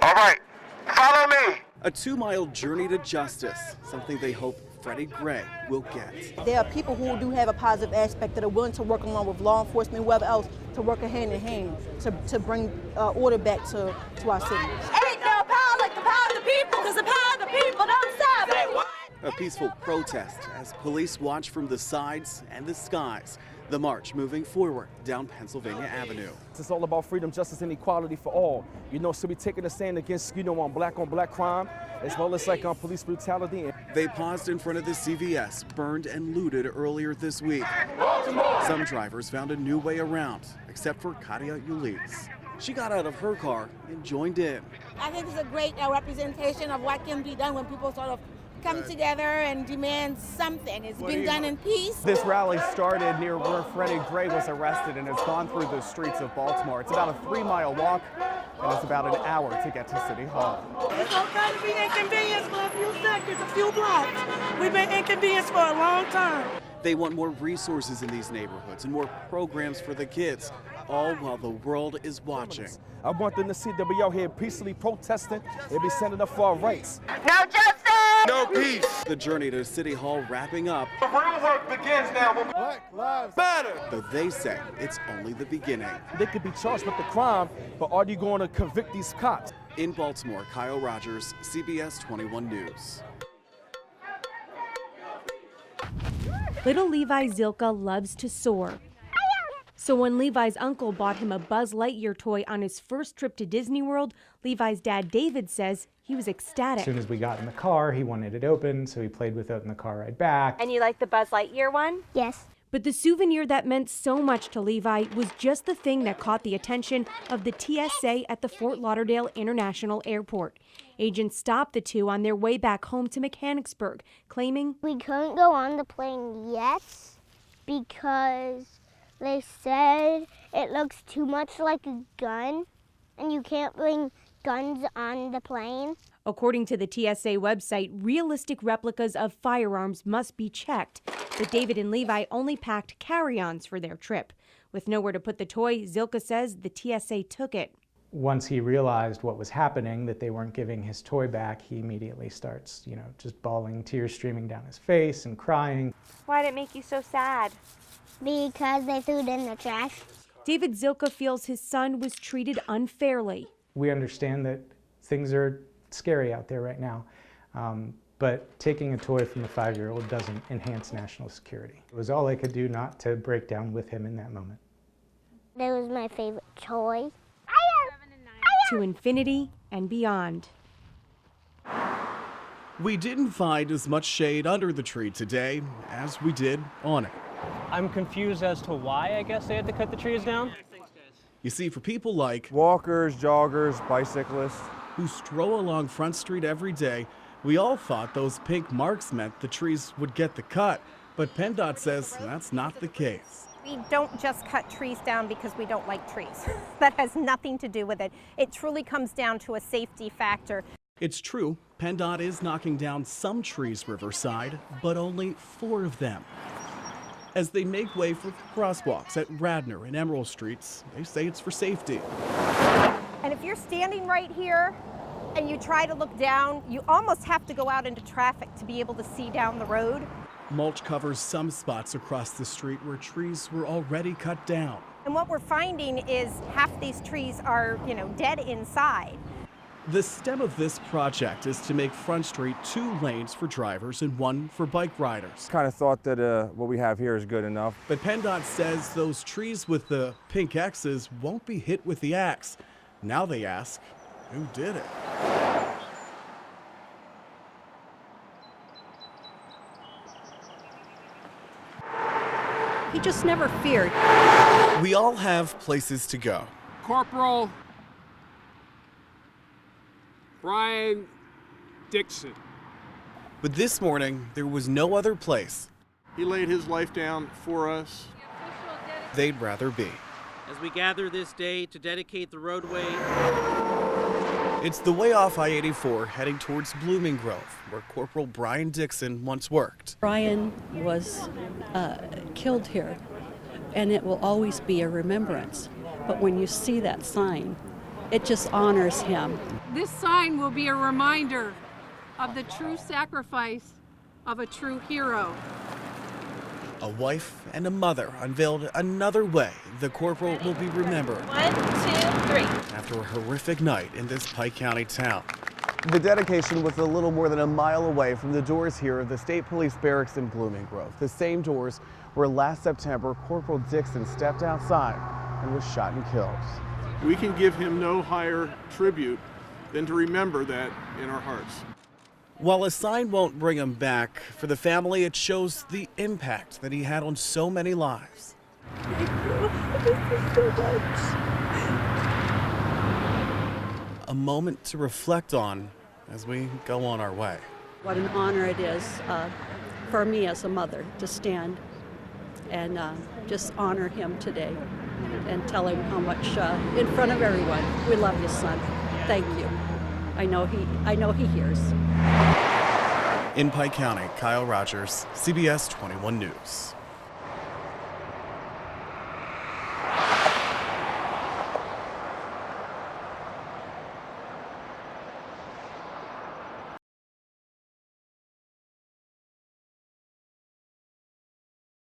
All right, follow me. A 2-mile journey to justice, something they hope Freddie Gray will get. There are people who do have a positive aspect that are willing to work along with law enforcement, whoever else, to work hand in hand to bring order back to our city. Ain't no power like the power of the people, because the power of the people don't stop. Say what? A peaceful protest as police watch from the sides and the skies. The march moving forward down Pennsylvania Avenue. It's all about freedom, justice, and equality for all. So we're taking a stand against, on black crime, as well as police brutality. They paused in front of the CVS, burned and looted earlier this week. Some drivers found a new way around, except for Katia Ulis. She got out of her car and joined in. I think it's a great representation of what can be done when people sort of come together and demand something. It's been done in peace. This rally started near where Freddie Gray was arrested and has gone through the streets of Baltimore. It's about a 3-mile walk, and it's about an hour to get to City Hall. It's okay to be inconvenienced for a few seconds, a few blocks. We've been inconvenienced for a long time. They want more resources in these neighborhoods and more programs for the kids, all while the world is watching. I want them to see that we out here peacefully protesting and be standing up for our rights. No justice! No peace. The journey to City Hall wrapping up. The real work begins now. Black lives matter. Though they say it's only the beginning. They could be charged with the crime, but are you going to convict these cops? In Baltimore, Kyle Rogers, CBS 21 News. Little Levi Zilka loves to soar. So when Levi's uncle bought him a Buzz Lightyear toy on his first trip to Disney World, Levi's dad David says he was ecstatic. As soon as we got in the car, he wanted it open, so he played with it in the car ride back. And you like the Buzz Lightyear one? Yes. But the souvenir that meant so much to Levi was just the thing that caught the attention of the TSA at the Fort Lauderdale International Airport. Agents stopped the two on their way back home to Mechanicsburg, claiming we couldn't go on the plane yet because they said it looks too much like a gun and you can't bring guns on the plane. According to the TSA website, realistic replicas of firearms must be checked. But David and Levi only packed carry-ons for their trip. With nowhere to put the toy, Zilka says the TSA took it. Once he realized what was happening, that they weren't giving his toy back, he immediately starts, just bawling, tears streaming down his face and crying. Why did it make you so sad? Because they threw it in the trash. David Zilka feels his son was treated unfairly. We understand that things are scary out there right now, but taking a toy from a 5-year-old doesn't enhance national security. It was all I could do not to break down with him in that moment. That was my favorite toy. To infinity and beyond. We didn't find as much shade under the tree today as we did on it. I'm confused as to why I guess they had to cut the trees down. You see, for people like walkers, joggers, bicyclists who stroll along Front Street every day, we all thought those pink marks meant the trees would get the cut. But PennDOT says that's not the case. We don't just cut trees down because we don't like trees. That has nothing to do with it. It truly comes down to a safety factor. It's true, PennDOT is knocking down some trees Riverside, but only 4 of them. As they make way for crosswalks at Radnor and Emerald Streets, they say it's for safety. And if you're standing right here and you try to look down, you almost have to go out into traffic to be able to see down the road. Mulch covers some spots across the street where trees were already cut down. And what we're finding is half these trees are, dead inside. The stem of this project is to make Front Street 2 lanes for drivers and 1 for bike riders. kind of thought that what we have here is good enough. But PennDOT says those trees with the pink X's won't be hit with the axe. Now they ask, who did it? He just never feared. We all have places to go. Corporal Bryon Dixon. But this morning, there was no other place He laid his life down for us. they'd rather be. As we gather this day to dedicate the roadway. It's the way off I-84 heading towards Blooming Grove, where Corporal Bryon Dixon once worked. Bryon was killed here, and it will always be a remembrance. But when you see that sign, it just honors him. This sign will be a reminder of the true sacrifice of a true hero. A wife and a mother unveiled another way the corporal will be remembered. 1, 2, 3. After a horrific night in this Pike County town. The dedication was a little more than a mile away from the doors here of the State Police Barracks in Blooming Grove. The same doors where last September Corporal Dixon stepped outside and was shot and killed. We can give him no higher tribute than to remember that in our hearts. While a sign won't bring him back, for the family it shows the impact that he had on so many lives. Thank you. Thank you so much. A moment to reflect on as we go on our way. What an honor it is for me as a mother to stand and just honor him today and tell him how much in front of everyone, we love you, son. Thank you. I know he hears. In Pike County, Kyle Rogers, CBS 21 News.